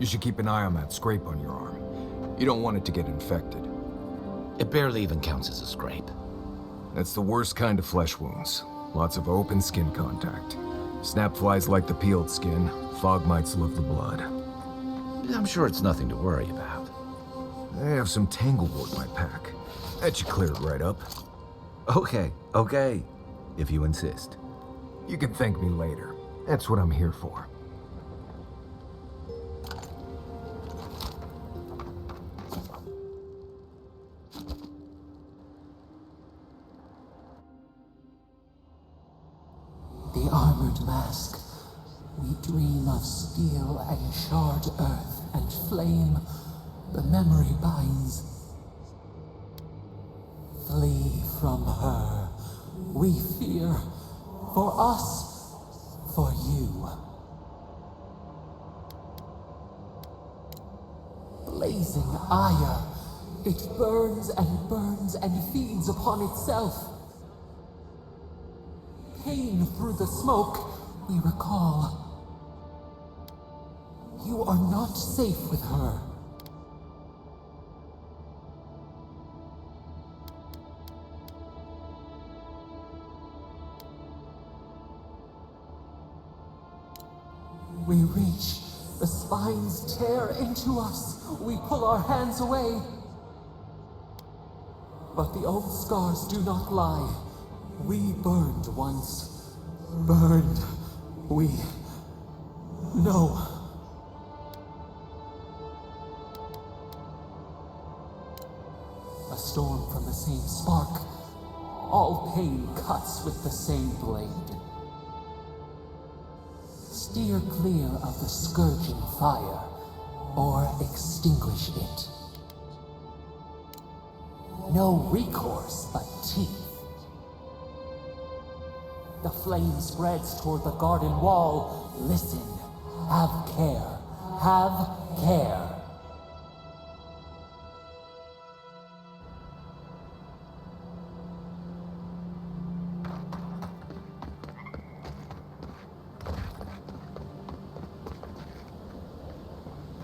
You should keep an eye on that scrape on your arm. You don't want it to get infected. It barely even counts as a scrape. That's the worst kind of flesh wounds. Lots of open skin contact. Snap flies like the peeled skin. Fog mites love the blood. I'm sure it's nothing to worry about. I have some tanglewood in my pack. That should clear it right up. Okay, if you insist. You can thank me later. That's what I'm here for. The armored mask. We dream of steel and charred earth and flame. The memory binds. Flee from her. We fear. For us. For you. Blazing ire. It burns and feeds upon itself. Pain through the smoke, we recall. You are not safe with her. We reach. The spines tear into us. We pull our hands away. But the old scars do not lie. We burned once. Burned. We know. A storm from the same spark. All pain cuts with the same blade. Steer clear of the scourging fire, or extinguish it. No recourse but teeth. The flame spreads toward the garden wall. Listen. Have care. Have care.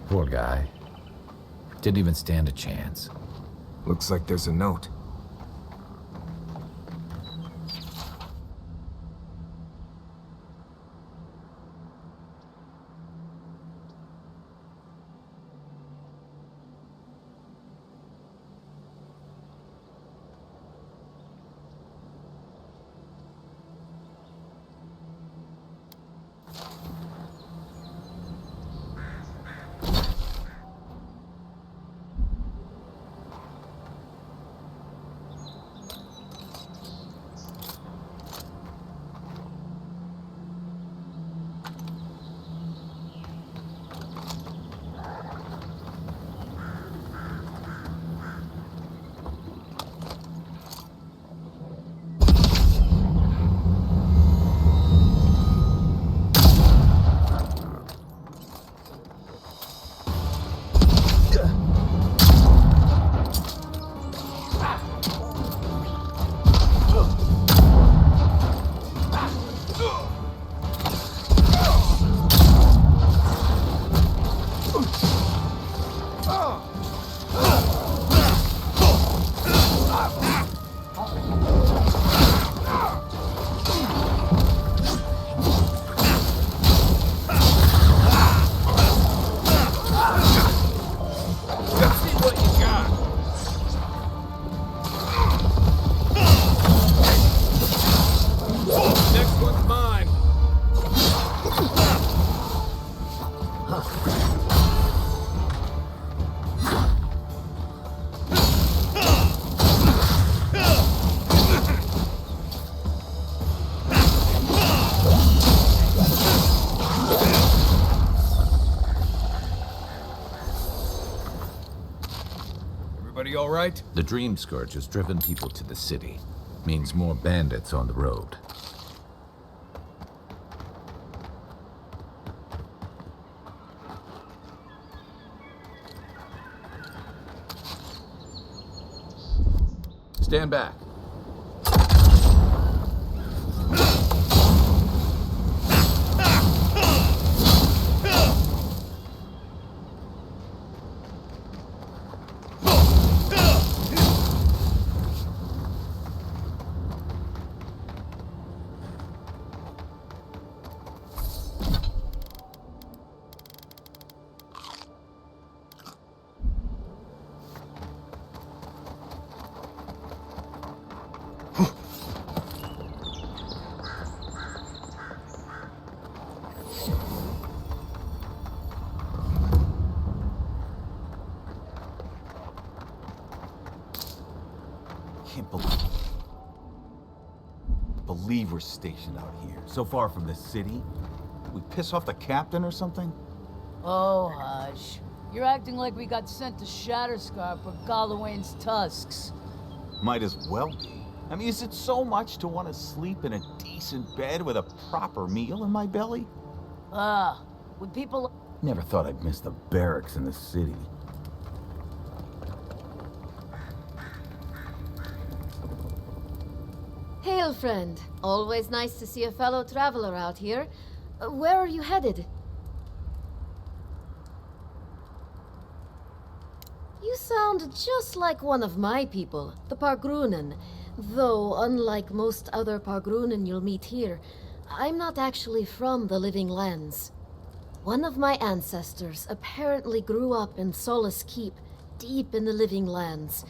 Poor guy. Didn't even stand a chance. Looks like there's a note. Everybody all right? The Dream Scourge has driven people to the city. Means more bandits on the road. Stand back. can't believe we're stationed out here, so far from the city. We piss off the captain or something? Oh, hush. You're acting like we got sent to Shatterscarp or Galloway's tusks. Might as well be. I mean, is it so much to want to sleep in a decent bed with a proper meal in my belly? Would people... Never thought I'd miss the barracks in the city. Hail, friend. Always nice to see a fellow traveler out here. Where are you headed? You sound just like one of my people, the Pargrunen. Though, unlike most other Pargrunen you'll meet here, I'm not actually from the Living Lands. One of my ancestors apparently grew up in Solace Keep, deep in the Living Lands.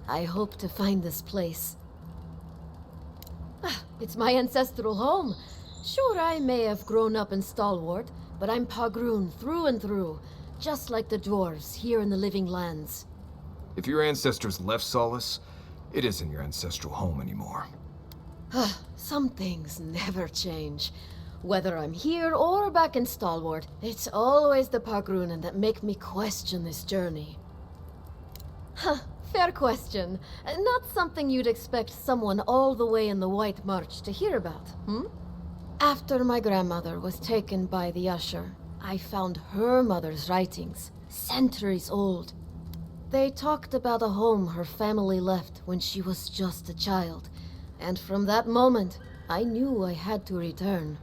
I hope to find this place. It's my ancestral home. Sure, I may have grown up in Stalwart, but I'm Pargrun through and through, just like the dwarves here in the Living Lands. If your ancestors left Solace, it isn't your ancestral home anymore. Some things never change. Whether I'm here or back in Stalwart, it's always the Pargrunen that make me question this journey. Fair question. Not something you'd expect someone all the way in the White March to hear about, After my grandmother was taken by the Usher, I found her mother's writings, centuries old. They talked about a home her family left when she was just a child, and from that moment, I knew I had to return.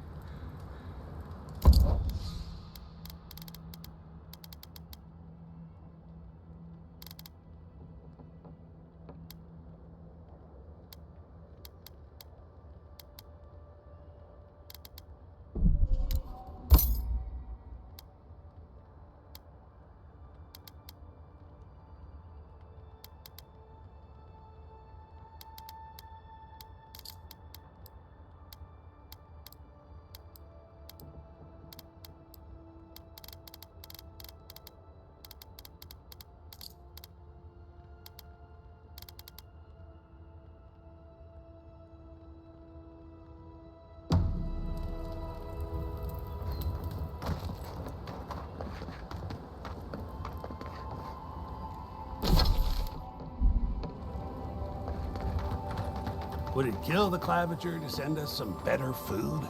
Would it kill the Claviger to send us some better food?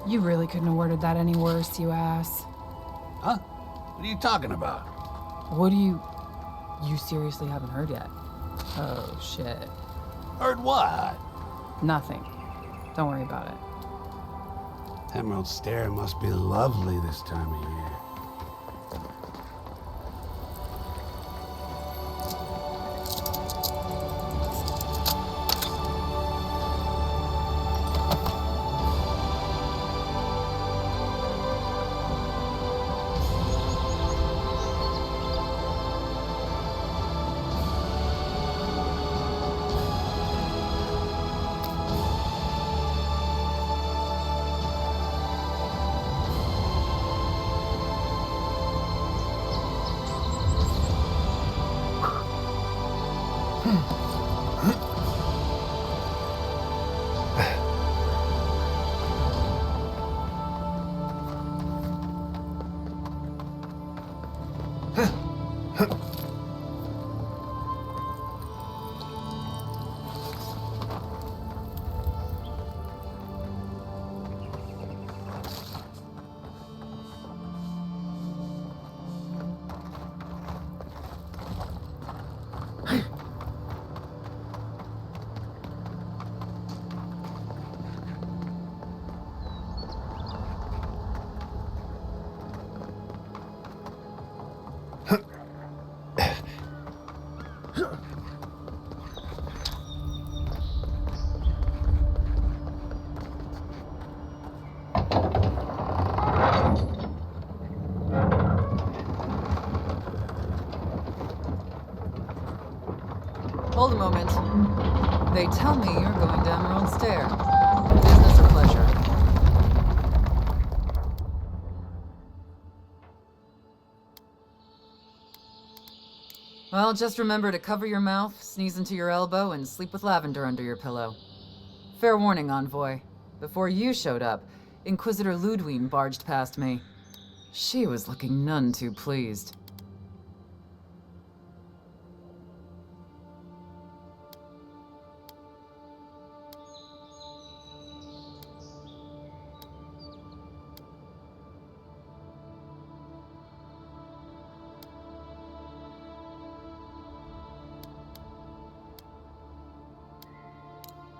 You really couldn't have worded that any worse, you ass. Huh? What are you talking about? What do you... You seriously haven't heard yet? Oh, shit. Heard what? Nothing. Don't worry about it. Emerald Stair must be lovely this time of year. Hold a moment. They tell me you're going to Emerald Stair. Business or pleasure? Well, just remember to cover your mouth, sneeze into your elbow, and sleep with lavender under your pillow. Fair warning, Envoy. Before you showed up, Inquisitor Ludwig barged past me. She was looking none too pleased.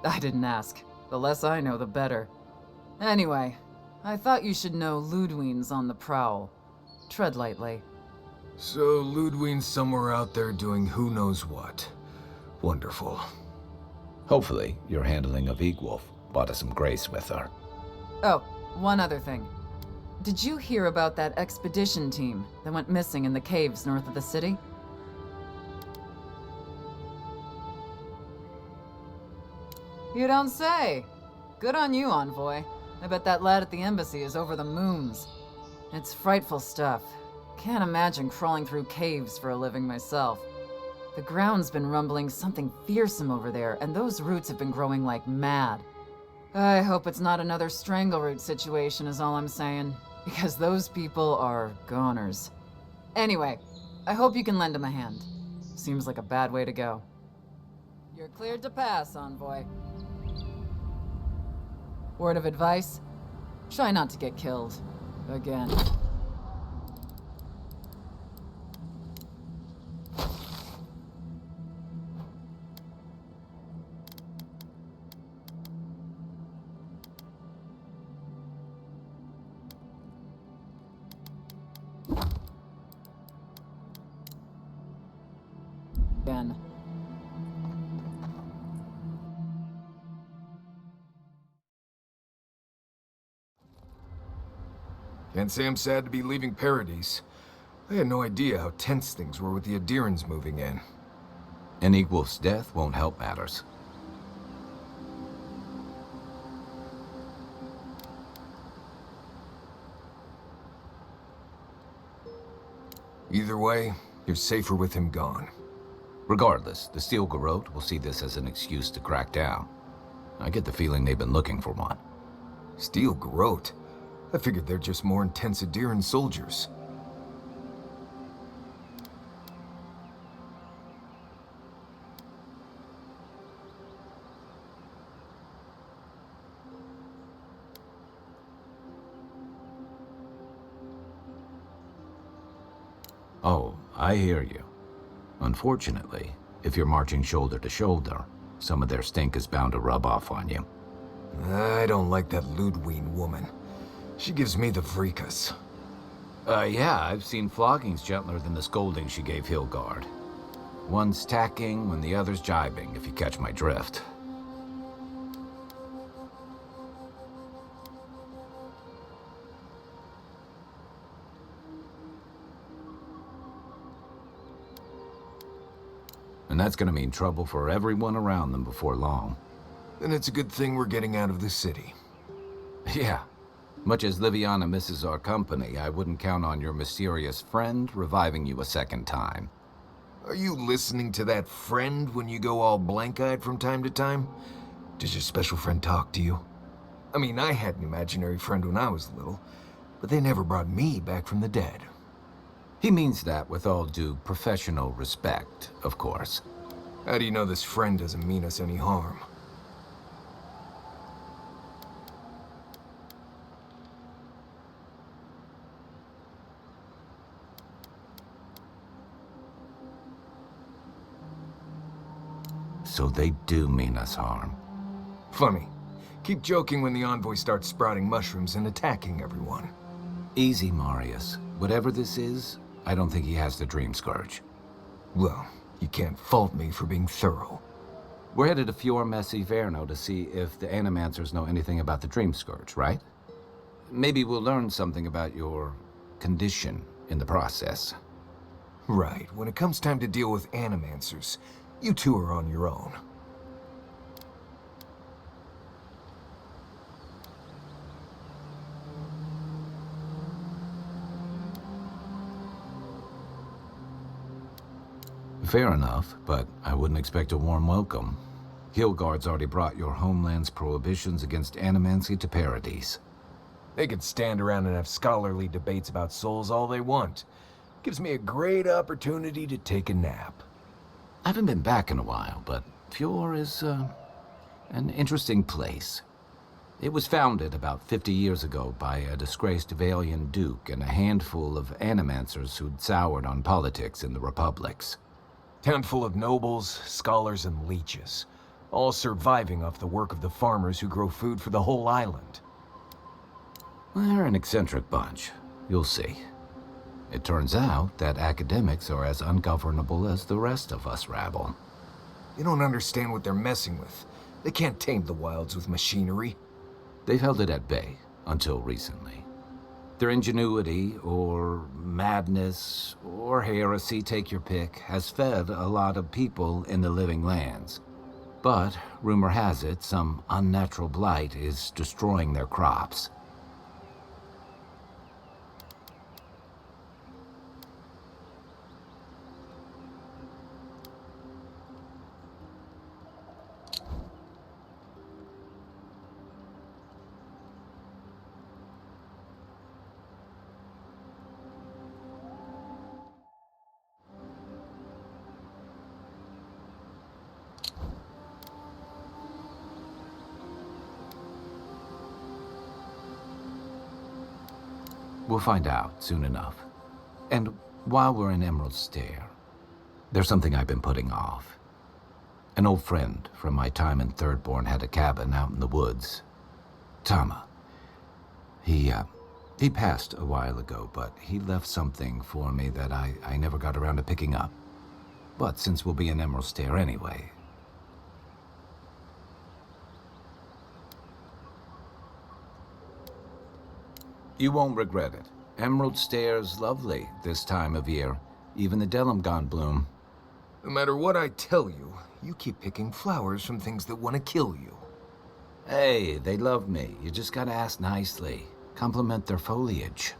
I didn't ask. The less I know, the better. Anyway, I thought you should know Ludwig's on the prowl. Tread lightly. So Ludwig's somewhere out there doing who knows what. Wonderful. Hopefully, your handling of Egwolf brought us some grace with her. Oh, one other thing. Did you hear about that expedition team that went missing in the caves north of the city? You don't say. Good on you, Envoy. I bet that lad at the embassy is over the moons. It's frightful stuff. Can't imagine crawling through caves for a living myself. The ground's been rumbling something fearsome over there, and those roots have been growing like mad. I hope it's not another strangleroot situation is all I'm saying, because those people are goners. Anyway, I hope you can lend him a hand. Seems like a bad way to go. You're cleared to pass, Envoy. Word of advice? Try not to get killed. Again. Again. Can't say I'm sad to be leaving Paradise. I had no idea how tense things were with the Adirans moving in. And Egwolf's death won't help matters. Either way, you're safer with him gone. Regardless, the Steel Garrote will see this as an excuse to crack down. I get the feeling they've been looking for one. Steel Garrote? I figured they're just more intense Adiran soldiers. Oh, I hear you. Unfortunately, if you're marching shoulder to shoulder, some of their stink is bound to rub off on you. I don't like that Ludwig woman. She gives me the freakus. Yeah, I've seen floggings gentler than the scolding she gave Hilgard. One's tacking when the other's jibing, if you catch my drift. And that's gonna mean trouble for everyone around them before long. Then it's a good thing we're getting out of the city. Yeah. Much as Liviana misses our company, I wouldn't count on your mysterious friend reviving you a second time. Are you listening to that friend when you go all blank-eyed from time to time? Does your special friend talk to you? I mean, I had an imaginary friend when I was little, but they never brought me back from the dead. He means that with all due professional respect, of course. How do you know this friend doesn't mean us any harm? So they do mean us harm. Funny. Keep joking when the envoy starts sprouting mushrooms and attacking everyone. Easy, Marius. Whatever this is, I don't think he has the Dream Scourge. Well, you can't fault me for being thorough. We're headed to Fior Messi Verno to see if the Animancers know anything about the Dream Scourge, right? Maybe we'll learn something about your condition in the process. Right. When it comes time to deal with Animancers, you two are on your own. Fair enough, but I wouldn't expect a warm welcome. Hillguard's already brought your homeland's prohibitions against animancy to paradise. They could stand around and have scholarly debates about souls all they want. Gives me a great opportunity to take a nap. I haven't been back in a while, but Fjord is, an interesting place. It was founded about 50 years ago by a disgraced Valian duke and a handful of animancers who'd soured on politics in the republics. Town full of nobles, scholars, and leeches, all surviving off the work of the farmers who grow food for the whole island. They're an eccentric bunch. You'll see. It turns out that academics are as ungovernable as the rest of us rabble. You don't understand what they're messing with. They can't tame the wilds with machinery. They've held it at bay, until recently. Their ingenuity, or madness, or heresy, take your pick, has fed a lot of people in the living lands. But, rumor has it, some unnatural blight is destroying their crops. We'll find out soon enough. And while we're in Emerald Stair, there's something I've been putting off. An old friend from my time in Thirdborn had a cabin out in the woods. Tama. He passed a while ago, but he left something for me that I never got around to picking up. But since we'll be in Emerald Stair anyway... You won't regret it. Emerald Stair's lovely this time of year. Even the Delimgon bloom. No matter what I tell you, you keep picking flowers from things that want to kill you. Hey, they love me. You just gotta ask nicely. Compliment their foliage.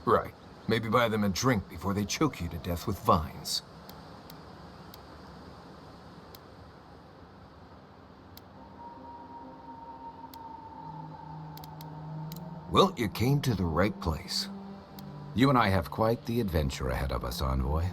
Right. Maybe buy them a drink before they choke you to death with vines. Well, you came to the right place. You and I have quite the adventure ahead of us, Envoy.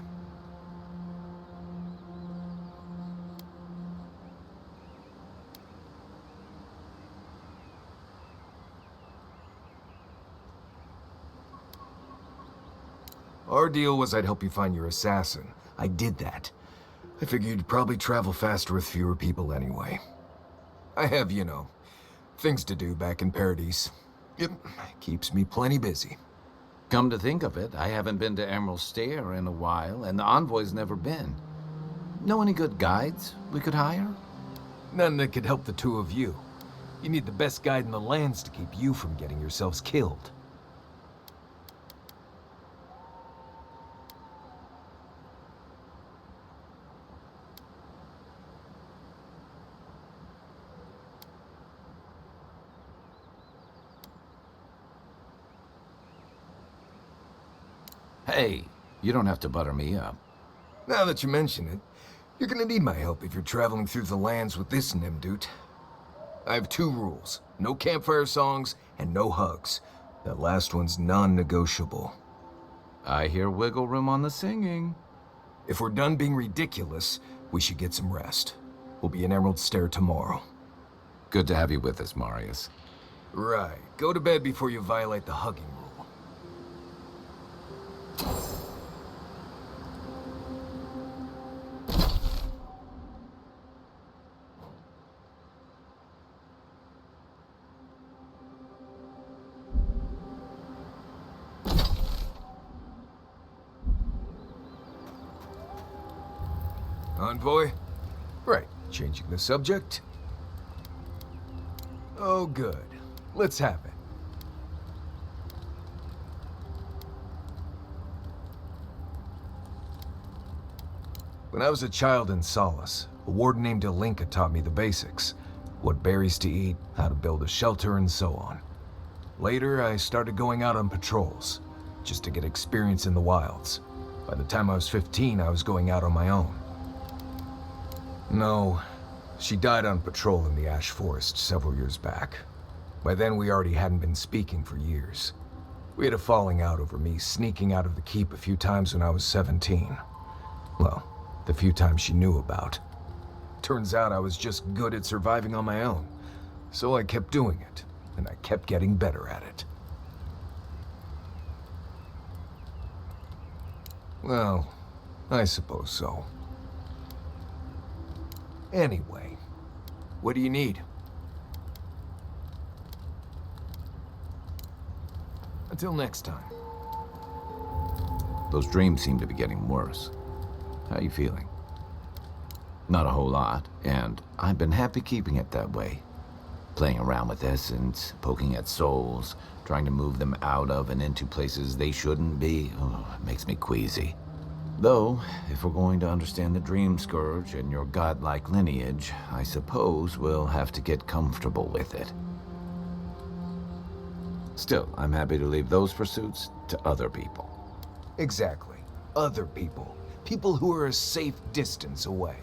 Our deal was I'd help you find your assassin. I did that. I figured you'd probably travel faster with fewer people anyway. I have, you know, things to do back in Paradise. It keeps me plenty busy. Come to think of it, I haven't been to Emerald Stair in a while, and the Envoy's never been. Know any good guides we could hire? None that could help the two of you. You need the best guide in the lands to keep you from getting yourselves killed. Hey, you don't have to butter me up. Now that you mention it, you're gonna need my help if you're traveling through the lands with this Nimdut. I have two rules. No campfire songs and no hugs. That last one's non-negotiable. I hear wiggle room on the singing. If we're done being ridiculous, we should get some rest. We'll be in Emerald Stair tomorrow. Good to have you with us, Marius. Right. Go to bed before you violate the hugging rule. Envoy? Right, changing the subject. Oh, good. Let's have it. When I was a child in Solace, a warden named Alinka taught me the basics. What berries to eat, how to build a shelter, and so on. Later, I started going out on patrols, just to get experience in the wilds. By the time I was 15, I was going out on my own. No, she died on patrol in the Ash Forest several years back. By then, we already hadn't been speaking for years. We had a falling out over me sneaking out of the keep a few times when I was 17. Well, the few times she knew about. Turns out I was just good at surviving on my own. So I kept doing it, and I kept getting better at it. Well, I suppose so. Anyway, what do you need? Until next time. Those dreams seem to be getting worse. How are you feeling? Not a whole lot, and I've been happy keeping it that way. Playing around with essence, poking at souls, trying to move them out of and into places they shouldn't be. Oh, it makes me queasy. Though, if we're going to understand the Dream Scourge and your godlike lineage, I suppose we'll have to get comfortable with it. Still, I'm happy to leave those pursuits to other people. Exactly. Other people. People who are a safe distance away.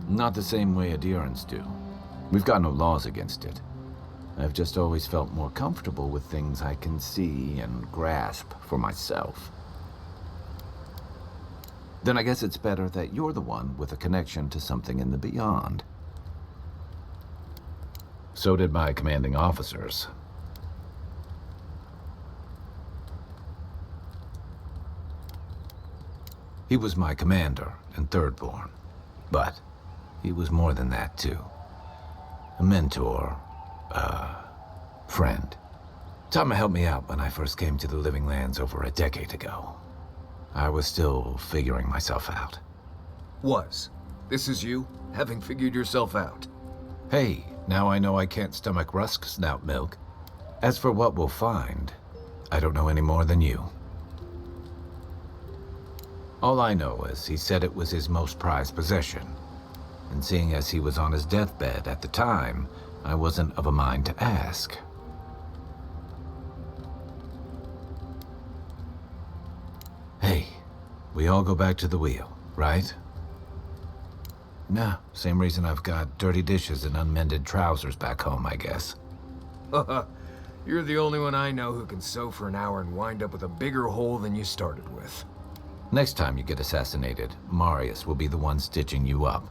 Not the same way adherents do. We've got no laws against it. I've just always felt more comfortable with things I can see and grasp for myself. Then I guess it's better that you're the one with a connection to something in the beyond. So did my commanding officers. He was my commander and thirdborn, but he was more than that too. A mentor, a friend. Tama helped me out when I first came to the Living Lands over a decade ago. I was still figuring myself out. Was. This is you, having figured yourself out. Hey, now I know I can't stomach rusk snout milk. As for what we'll find, I don't know any more than you. All I know is he said it was his most prized possession. And seeing as he was on his deathbed at the time, I wasn't of a mind to ask. Hey, we all go back to the wheel, right? Nah, same reason I've got dirty dishes and unmended trousers back home, I guess. You're the only one I know who can sew for an hour and wind up with a bigger hole than you started with. Next time you get assassinated, Marius will be the one stitching you up.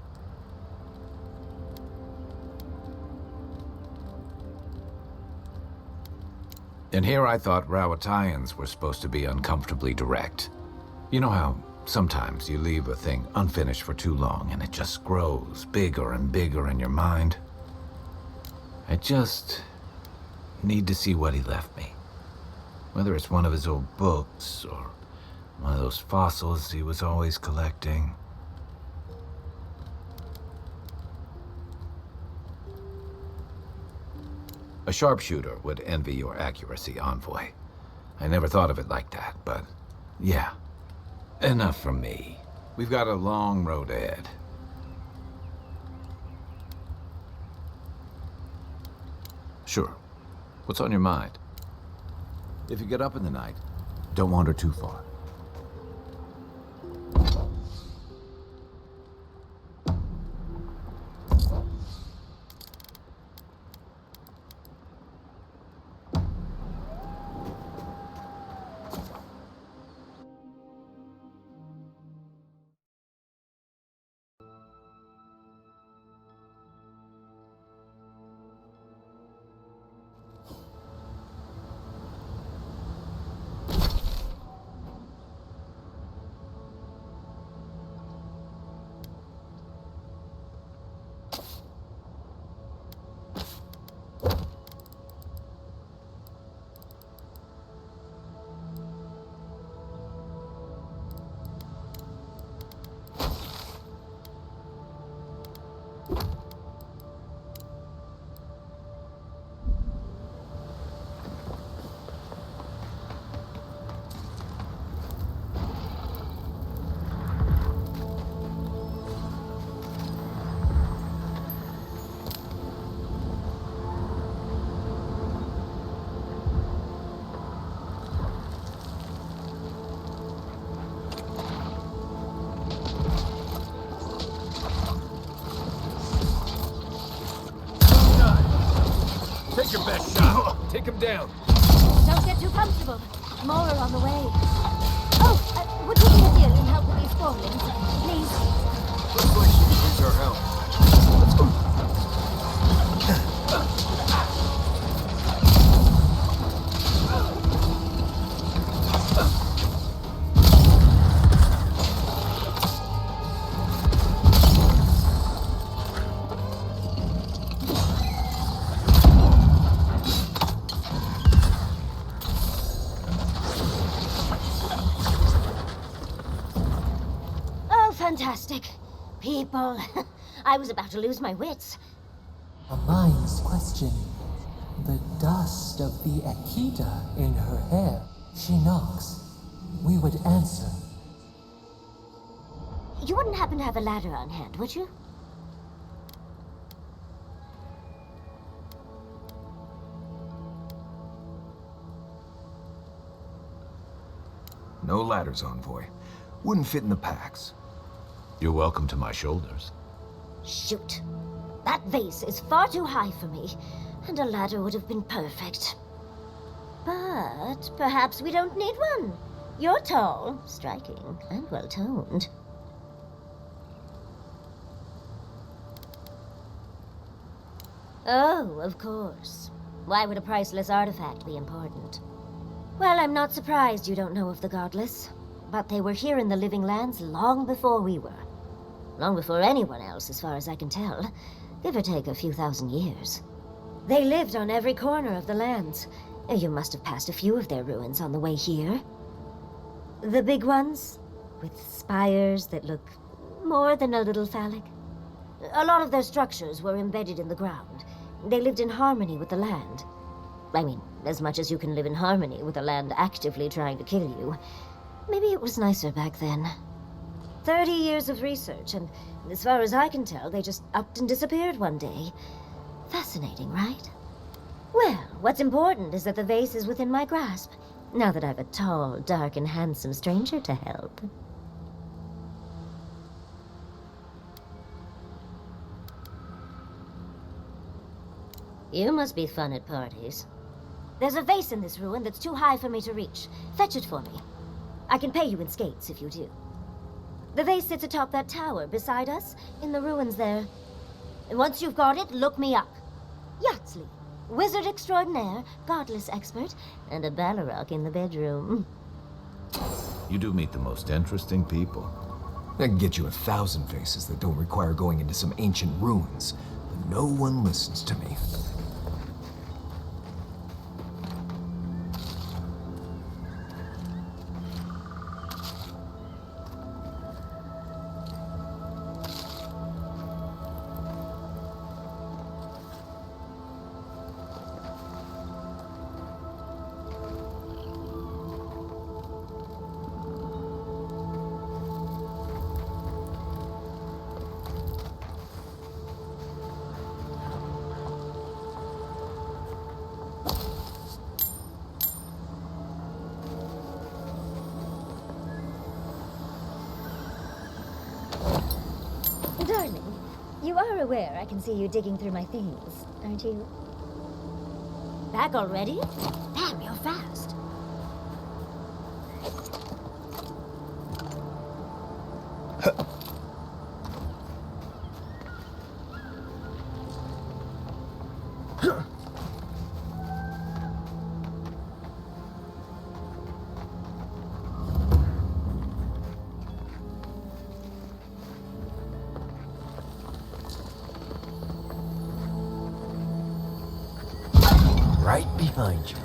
And here I thought Rawatayans were supposed to be uncomfortably direct. You know how sometimes you leave a thing unfinished for too long and it just grows bigger and bigger in your mind? I just need to see what he left me. Whether it's one of his old books or one of those fossils he was always collecting. A sharpshooter would envy your accuracy, Envoy. I never thought of it like that, but yeah. Enough from me. We've got a long road ahead. Sure. What's on your mind? If you get up in the night, don't wander too far. Take your best shot. Take him down. Don't get too comfortable. More are on the way. Oh, would you be a deal and help with these forelings? Please? Looks like she could use our help. Let's go. Oh, fantastic. People. I was about to lose my wits. A mind's question. The dust of the Akita in her hair. She knocks. We would answer. You wouldn't happen to have a ladder on hand, would you? No ladders, Envoy. Wouldn't fit in the packs. You're welcome to my shoulders. Shoot. That vase is far too high for me, and a ladder would have been perfect. But perhaps we don't need one. You're tall, striking, and well-toned. Oh, of course. Why would a priceless artifact be important? Well, I'm not surprised you don't know of the Godless. But they were here in the Living Lands long before we were. Long before anyone else, as far as I can tell. Give or take a few thousand years. They lived on every corner of the lands. You must have passed a few of their ruins on the way here. The big ones, with spires that look more than a little phallic. A lot of their structures were embedded in the ground. They lived in harmony with the land. I mean, as much as you can live in harmony with a land actively trying to kill you. Maybe it was nicer back then. 30 years of research, and as far as I can tell, they just upped and disappeared one day. Fascinating, right? Well, what's important is that the vase is within my grasp, now that I've a tall, dark, and handsome stranger to help. You must be fun at parties. There's a vase in this ruin that's too high for me to reach. Fetch it for me. I can pay you in skates if you do. The vase sits atop that tower beside us, in the ruins there. And once you've got it, look me up. Yatsley, wizard extraordinaire, godless expert, and a Balrog in the bedroom. You do meet the most interesting people. I can get you 1,000 faces that don't require going into some ancient ruins. But no one listens to me. Darling, you are aware I can see you digging through my things, aren't you? Back already? Damn, you're fast. Right behind you.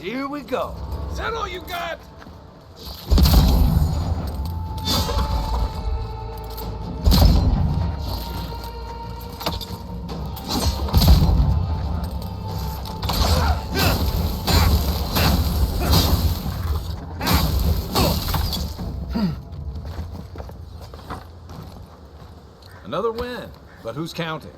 Here we go. Is that all you got? Another win, but who's counting?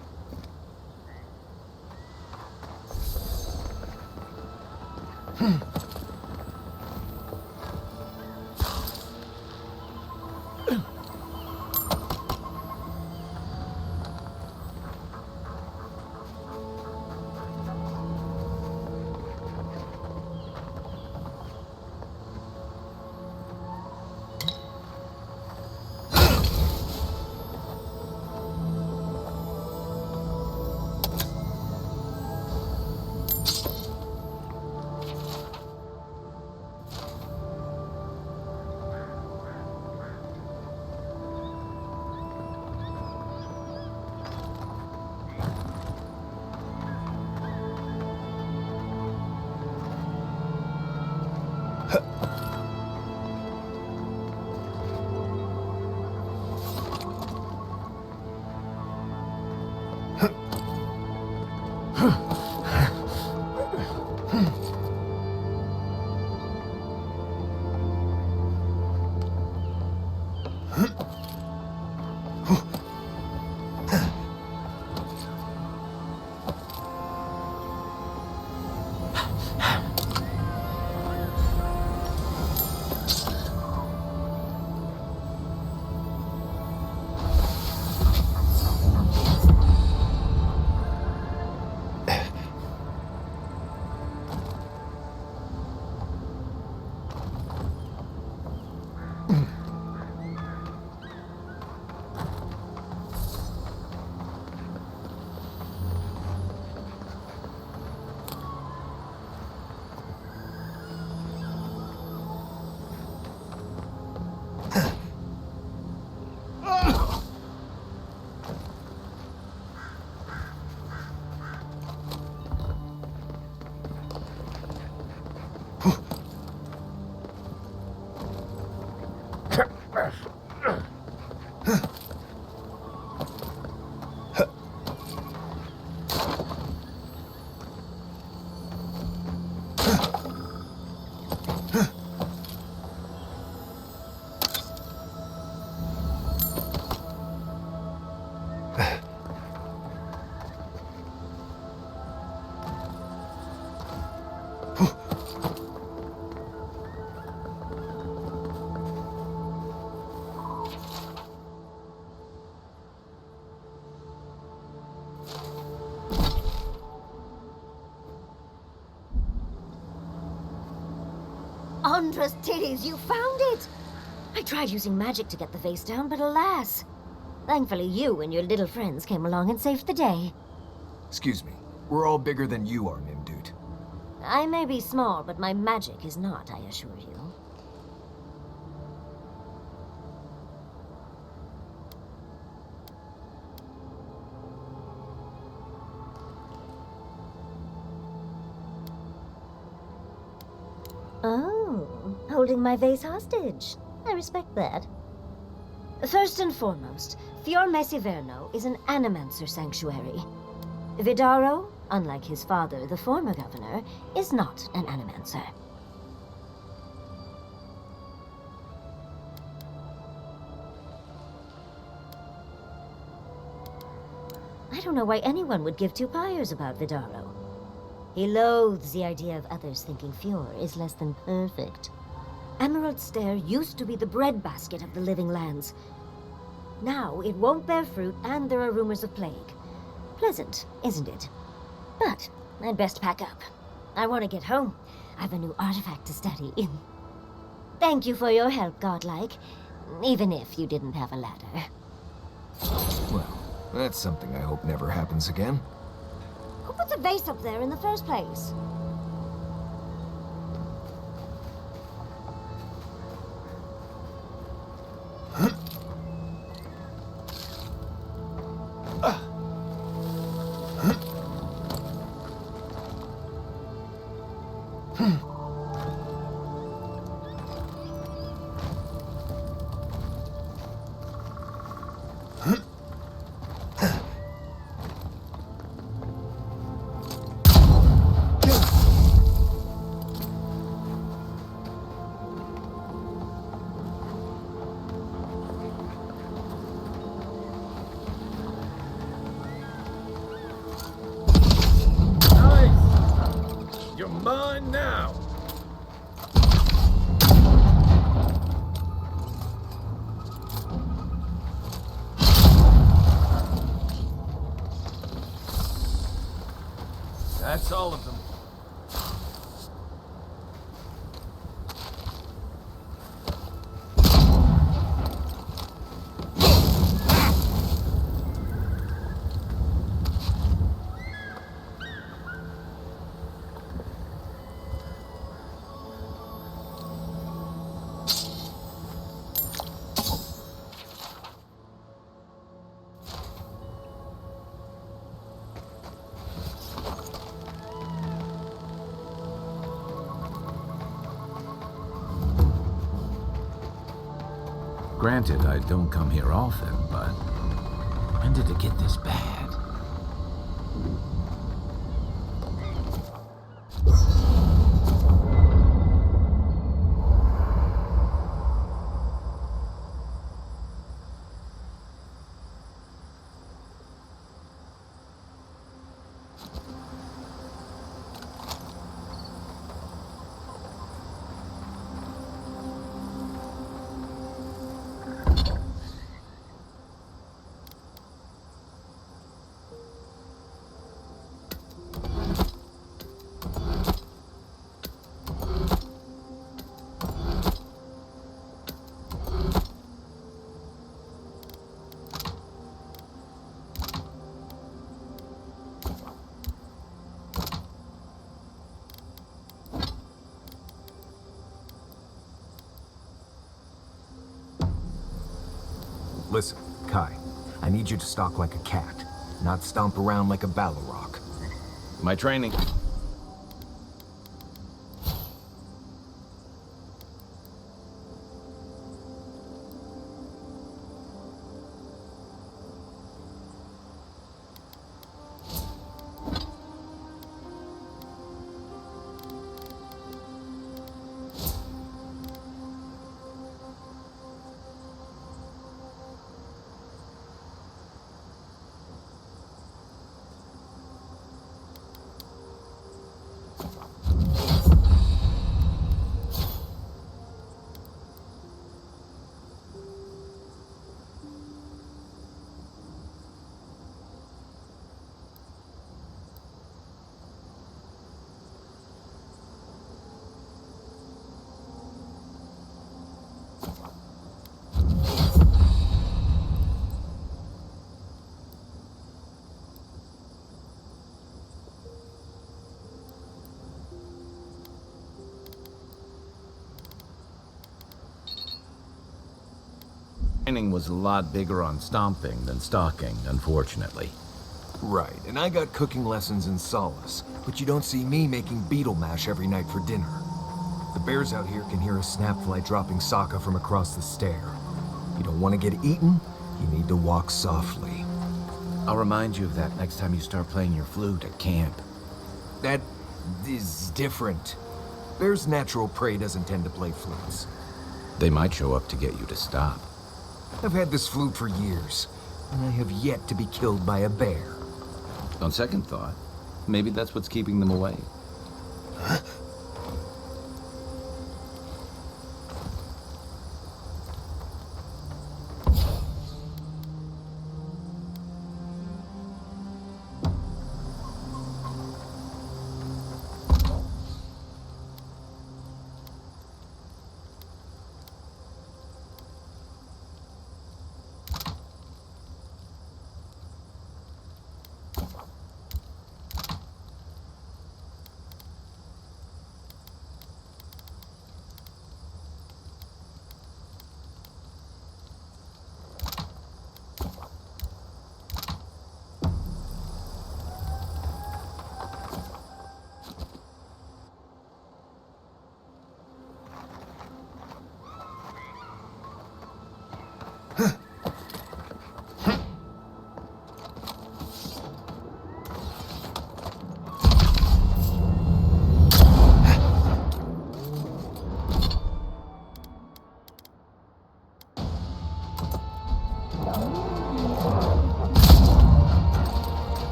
Andra's titties, you found it! I tried using magic to get the vase down, but alas. Thankfully, you and your little friends came along and saved the day. Excuse me. We're all bigger than you are, Nimdude. I may be small, but my magic is not, I assure you. Oh, holding my vase hostage. I respect that. First and foremost, Fior Mesiverno is an animancer sanctuary. Vidaro, unlike his father, the former governor, is not an animancer. I don't know why anyone would give two pyres about Vidaro. He loathes the idea of others thinking Fior is less than perfect. Emerald Stair used to be the breadbasket of the living lands. Now it won't bear fruit, and there are rumors of plague. Pleasant, isn't it? But I'd best pack up. I want to get home. I've a new artifact to study. Thank you for your help, Godlike. Even if you didn't have a ladder. Well, that's something I hope never happens again. Who put the vase up there in the first place? mine now. That's all of them. Granted, I don't come here often, but when did it get this bad? Listen, Kai, I need you to stalk like a cat, not stomp around like a Balrog. My training. Training was a lot bigger on stomping than stalking, unfortunately. Right, and I got cooking lessons in Solace, but you don't see me making beetle mash every night for dinner. The bears out here can hear a snapfly dropping Sokka from across the stair. You don't want to get eaten, you need to walk softly. I'll remind you of that next time you start playing your flute at camp. That is different. Bears' natural prey doesn't tend to play flutes. They might show up to get you to stop. I've had this flute for years, and I have yet to be killed by a bear. On second thought, maybe that's what's keeping them away.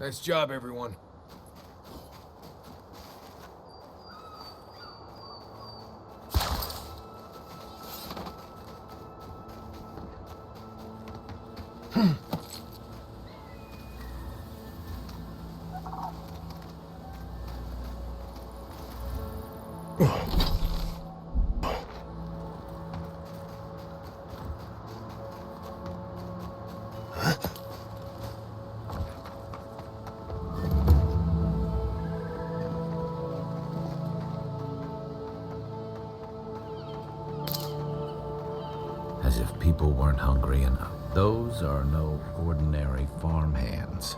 Nice job, everyone. As if people weren't hungry enough. Those are no ordinary farmhands.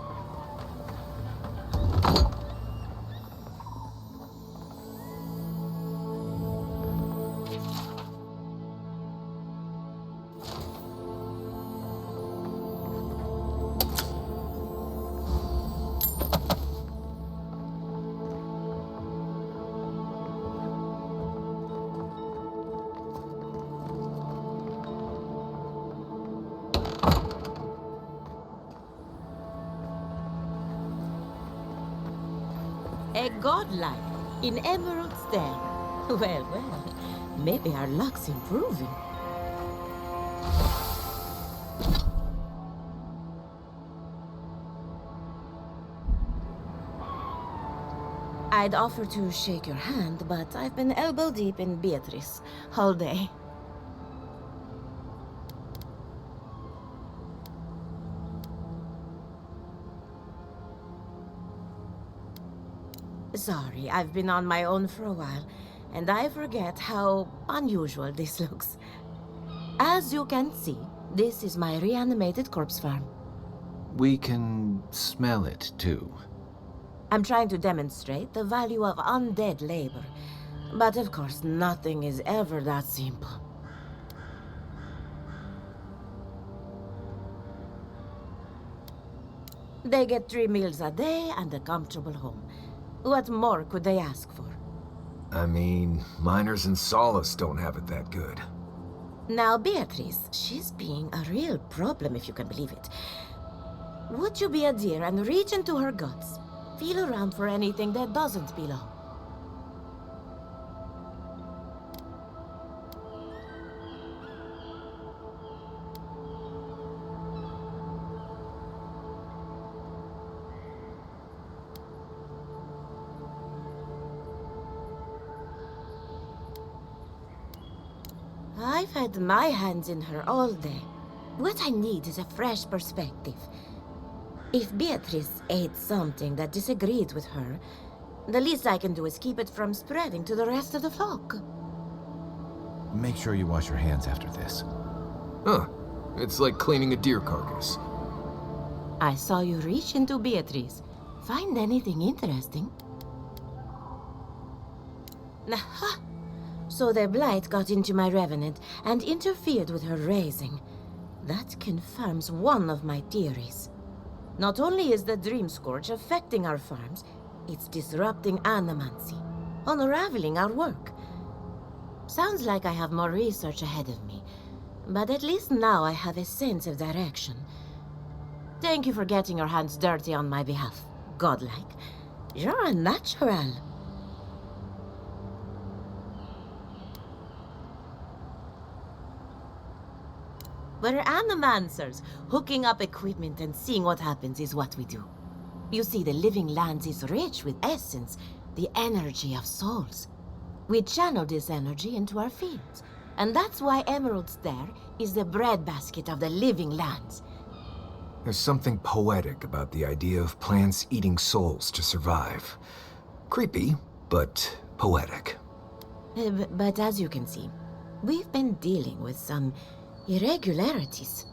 A godlike in Emerald Stair. Well, well, maybe our luck's improving. I'd offer to shake your hand, but I've been elbow deep in Beatrice all day. Sorry, I've been on my own for a while, and I forget how unusual this looks. As you can see, this is my reanimated corpse farm. We can smell it, too. I'm trying to demonstrate the value of undead labor, but of course, nothing is ever that simple. They get 3 meals a day and a comfortable home. What more could they ask for? I mean, miners in Solace don't have it that good. Now, Beatrice, she's being a real problem, if you can believe it. Would you be a dear and reach into her guts? Feel around for anything that doesn't belong. I've had my hands in her all day. What I need is a fresh perspective. If Beatrice ate something that disagreed with her, the least I can do is keep it from spreading to the rest of the flock. Make sure you wash your hands after this. Huh. It's like cleaning a deer carcass. I saw you reach into Beatrice. Find anything interesting? Aha! So the blight got into my revenant and interfered with her raising. That confirms one of my theories. Not only is the Dream Scourge affecting our farms, it's disrupting animancy, unraveling our work. Sounds like I have more research ahead of me, but at least now I have a sense of direction. Thank you for getting your hands dirty on my behalf, godlike. You're a natural. We're animancers. Hooking up equipment and seeing what happens is what we do. You see, the living lands is rich with essence, the energy of souls. We channel this energy into our fields, and that's why Emerald Stair is the breadbasket of the living lands. There's something poetic about the idea of plants eating souls to survive. Creepy, but poetic. But as you can see, we've been dealing with some irregularities.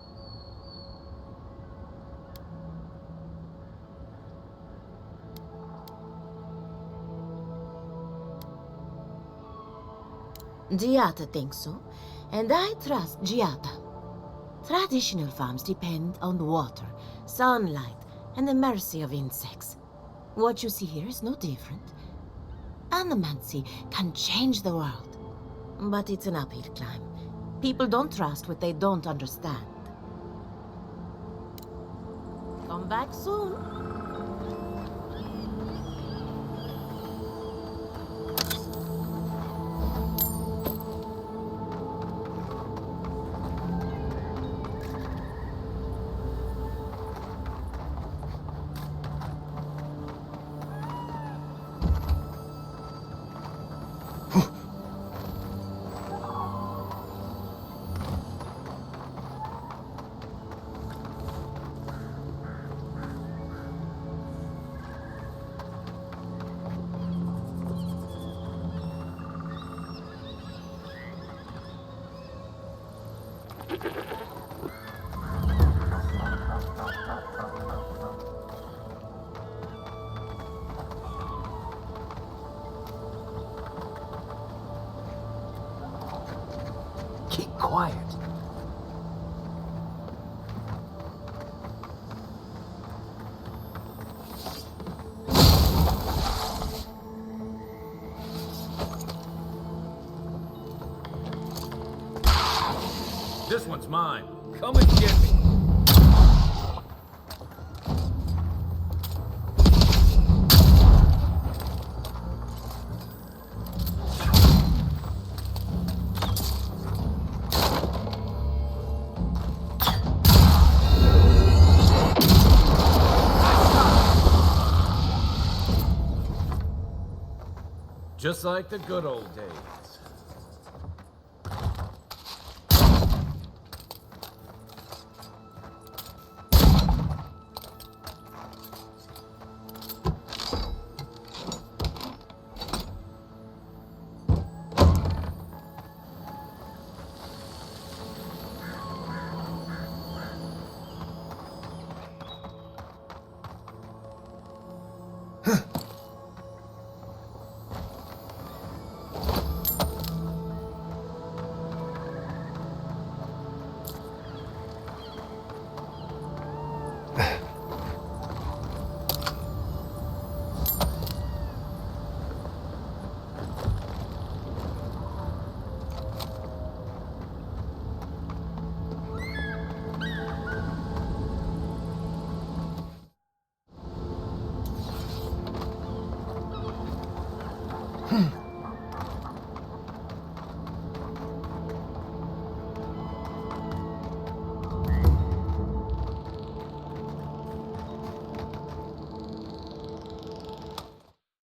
Giata thinks so, and I trust Giata. Traditional farms depend on water, sunlight, and the mercy of insects. What you see here is no different. Animancy can change the world, but it's an uphill climb. People don't trust what they don't understand. Come back soon. quiet. This one's mine. Come and get me. Just like the good old days.